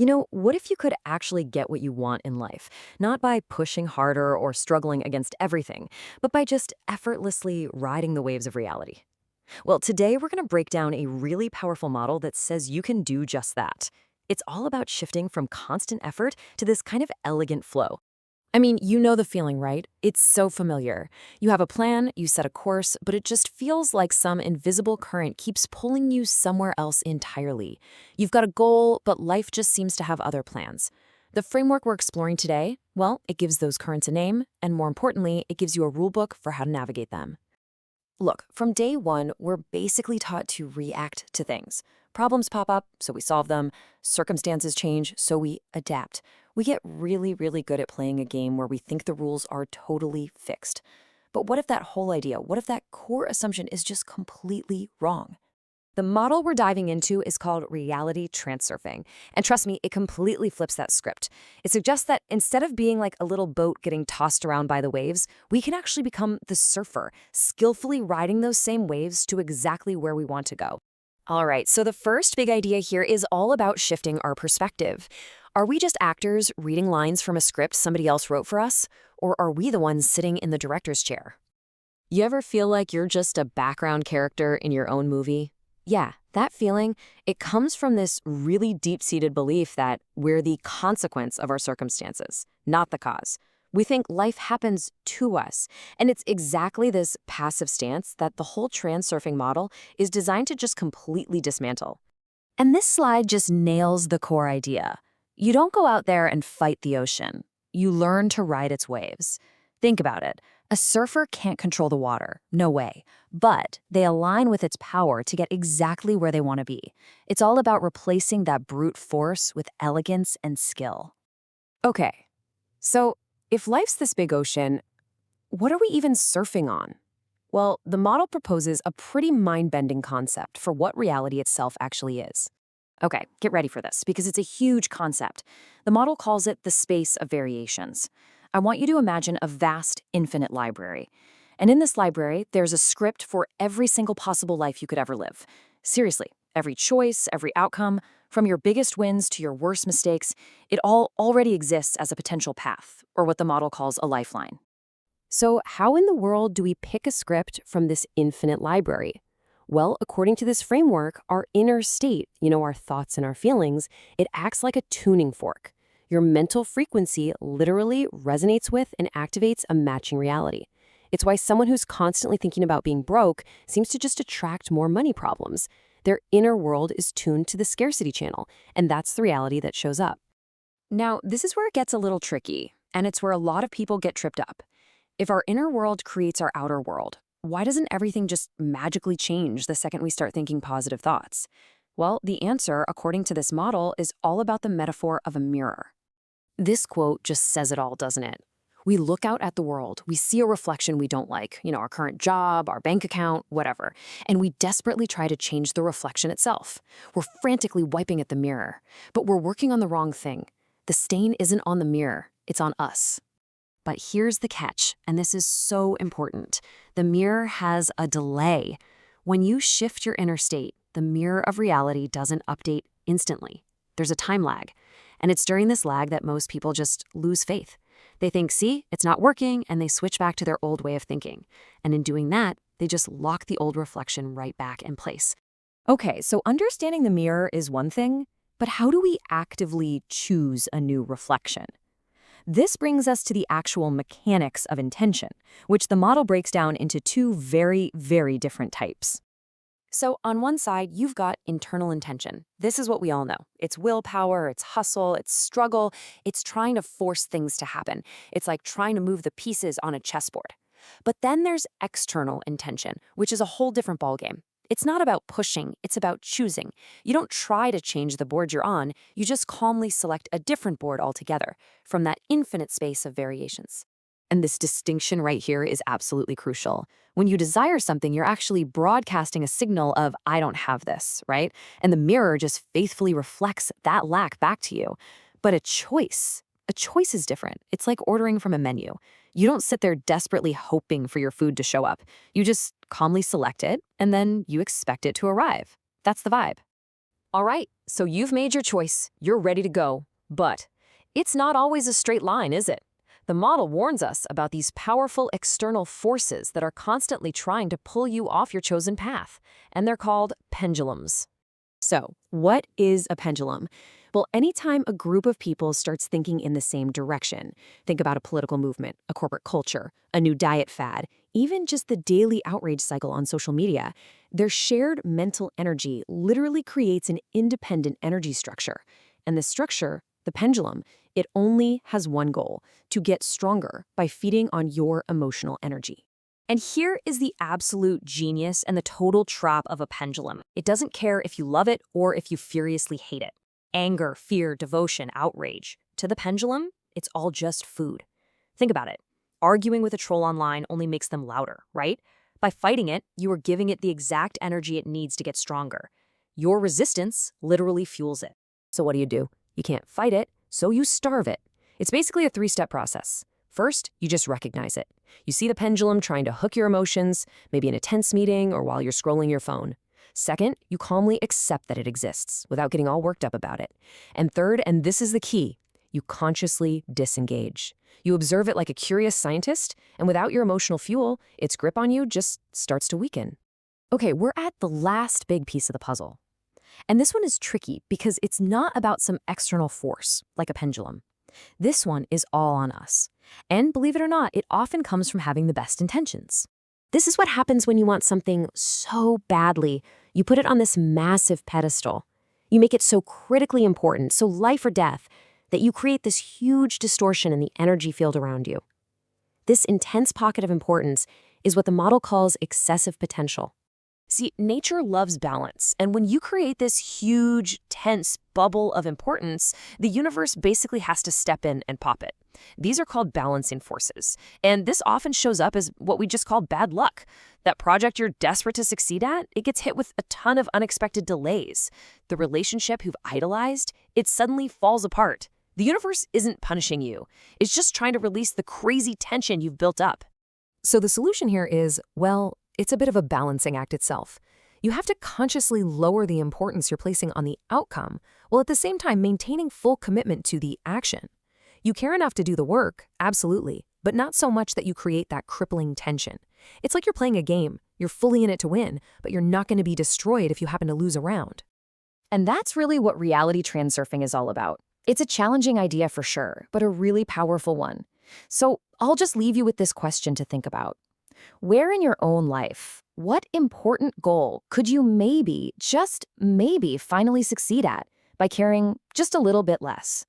What if you could actually get what you want in life? Not by pushing harder or struggling against everything, but by just effortlessly riding the waves of reality. Well, today we're going to break down a really powerful model that says you can do just that. It's all about shifting from constant effort to this kind of elegant flow. I mean, you know the feeling, right? It's so familiar. You have a plan, you set a course, but it just feels like some invisible current keeps pulling you somewhere else entirely. You've got a goal, but life just seems to have other plans. The framework we're exploring today, well, it gives those currents a name, and more importantly, it gives you a rulebook for how to navigate them. Look, from day one, we're basically taught to react to things. Problems pop up, so we solve them. Circumstances change, so we adapt. We get really, really good at playing a game where we think the rules are totally fixed. But what if that whole idea, what if that core assumption is just completely wrong? The model we're diving into is called reality transurfing. And trust me, it completely flips that script. It suggests that instead of being like a little boat getting tossed around by the waves, we can actually become the surfer, skillfully riding those same waves to exactly where we want to go. All right, so the first big idea here is all about shifting our perspective. Are we just actors reading lines from a script somebody else wrote for us? Or are we the ones sitting in the director's chair? You ever feel like you're just a background character in your own movie? Yeah, that feeling, it comes from this really deep-seated belief that we're the consequence of our circumstances, not the cause. We think life happens to us, and it's exactly this passive stance that the whole transurfing model is designed to just completely dismantle. And this slide just nails the core idea. You don't go out there and fight the ocean. You learn to ride its waves. Think about it. A surfer can't control the water, no way. But they align with its power to get exactly where they want to be. It's all about replacing that brute force with elegance and skill. Okay, so if life's this big ocean, what are we even surfing on? Well, the model proposes a pretty mind-bending concept for what reality itself actually is. Okay, get ready for this, because it's a huge concept. The model calls it the space of variations. I want you to imagine a vast, infinite library. And in this library, there's a script for every single possible life you could ever live. Seriously, every choice, every outcome, from your biggest wins to your worst mistakes, it all already exists as a potential path, or what the model calls a lifeline. So how in the world do we pick a script from this infinite library? Well, according to this framework, our inner state, our thoughts and our feelings, it acts like a tuning fork. Your mental frequency literally resonates with and activates a matching reality. It's why someone who's constantly thinking about being broke seems to just attract more money problems. Their inner world is tuned to the scarcity channel, and that's the reality that shows up. Now, this is where it gets a little tricky, and it's where a lot of people get tripped up. If our inner world creates our outer world, why doesn't everything just magically change the second we start thinking positive thoughts? Well, the answer, according to this model, is all about the metaphor of a mirror. This quote just says it all, doesn't it? We look out at the world, we see a reflection we don't like, our current job, our bank account, whatever, and we desperately try to change the reflection itself. We're frantically wiping at the mirror, but we're working on the wrong thing. The stain isn't on the mirror, it's on us. But here's the catch, and this is so important. The mirror has a delay. When you shift your inner state, the mirror of reality doesn't update instantly. There's a time lag. And it's during this lag that most people just lose faith. They think, see, it's not working, and they switch back to their old way of thinking. And in doing that, they just lock the old reflection right back in place. Okay, so understanding the mirror is one thing, but how do we actively choose a new reflection? This brings us to the actual mechanics of intention, which the model breaks down into two very, very different types. So on one side, you've got internal intention. This is what we all know. It's willpower, it's hustle, it's struggle, it's trying to force things to happen. It's like trying to move the pieces on a chessboard. But then there's external intention, which is a whole different ballgame. It's not about pushing, it's about choosing. You don't try to change the board you're on, you just calmly select a different board altogether from that infinite space of variations. And this distinction right here is absolutely crucial. When you desire something, you're actually broadcasting a signal of, I don't have this, right? And the mirror just faithfully reflects that lack back to you. But a choice is different. It's like ordering from a menu. You don't sit there desperately hoping for your food to show up. You just calmly select it, and then you expect it to arrive. That's the vibe. All right, so you've made your choice. You're ready to go. But it's not always a straight line, is it? The model warns us about these powerful external forces that are constantly trying to pull you off your chosen path, and they're called pendulums. So, what is a pendulum? Well, anytime a group of people starts thinking in the same direction, think about a political movement, a corporate culture, a new diet fad, even just the daily outrage cycle on social media, their shared mental energy literally creates an independent energy structure. And the structure, the pendulum, it only has one goal: to get stronger by feeding on your emotional energy. And here is the absolute genius and the total trap of a pendulum. It doesn't care if you love it or if you furiously hate it. Anger, fear, devotion, outrage. To the pendulum, it's all just food. Think about it. Arguing with a troll online only makes them louder, right? By fighting it, you are giving it the exact energy it needs to get stronger. Your resistance literally fuels it. So what do? You can't fight it, so you starve it. It's basically a three-step process. First, you just recognize it. You see the pendulum trying to hook your emotions, maybe in a tense meeting or while you're scrolling your phone. Second, you calmly accept that it exists without getting all worked up about it. And third, and this is the key, you consciously disengage. You observe it like a curious scientist, and without your emotional fuel, its grip on you just starts to weaken. Okay, we're at the last big piece of the puzzle. And this one is tricky because it's not about some external force, like a pendulum. This one is all on us. And believe it or not, it often comes from having the best intentions. This is what happens when you want something so badly. You put it on this massive pedestal. You make it so critically important, so life or death, that you create this huge distortion in the energy field around you. This intense pocket of importance is what the model calls excessive potential. See, nature loves balance, and when you create this huge, tense bubble of importance, the universe basically has to step in and pop it. These are called balancing forces, and this often shows up as what we just call bad luck. That project you're desperate to succeed at, it gets hit with a ton of unexpected delays. The relationship you've idolized, it suddenly falls apart. The universe isn't punishing you. It's just trying to release the crazy tension you've built up. So the solution here is, well, it's a bit of a balancing act itself. You have to consciously lower the importance you're placing on the outcome, while at the same time maintaining full commitment to the action. You care enough to do the work, absolutely, but not so much that you create that crippling tension. It's like you're playing a game. You're fully in it to win, but you're not going to be destroyed if you happen to lose a round. And that's really what reality transurfing is all about. It's a challenging idea for sure, but a really powerful one. So I'll just leave you with this question to think about. Where in your own life, what important goal could you maybe, just maybe, finally succeed at by caring just a little bit less?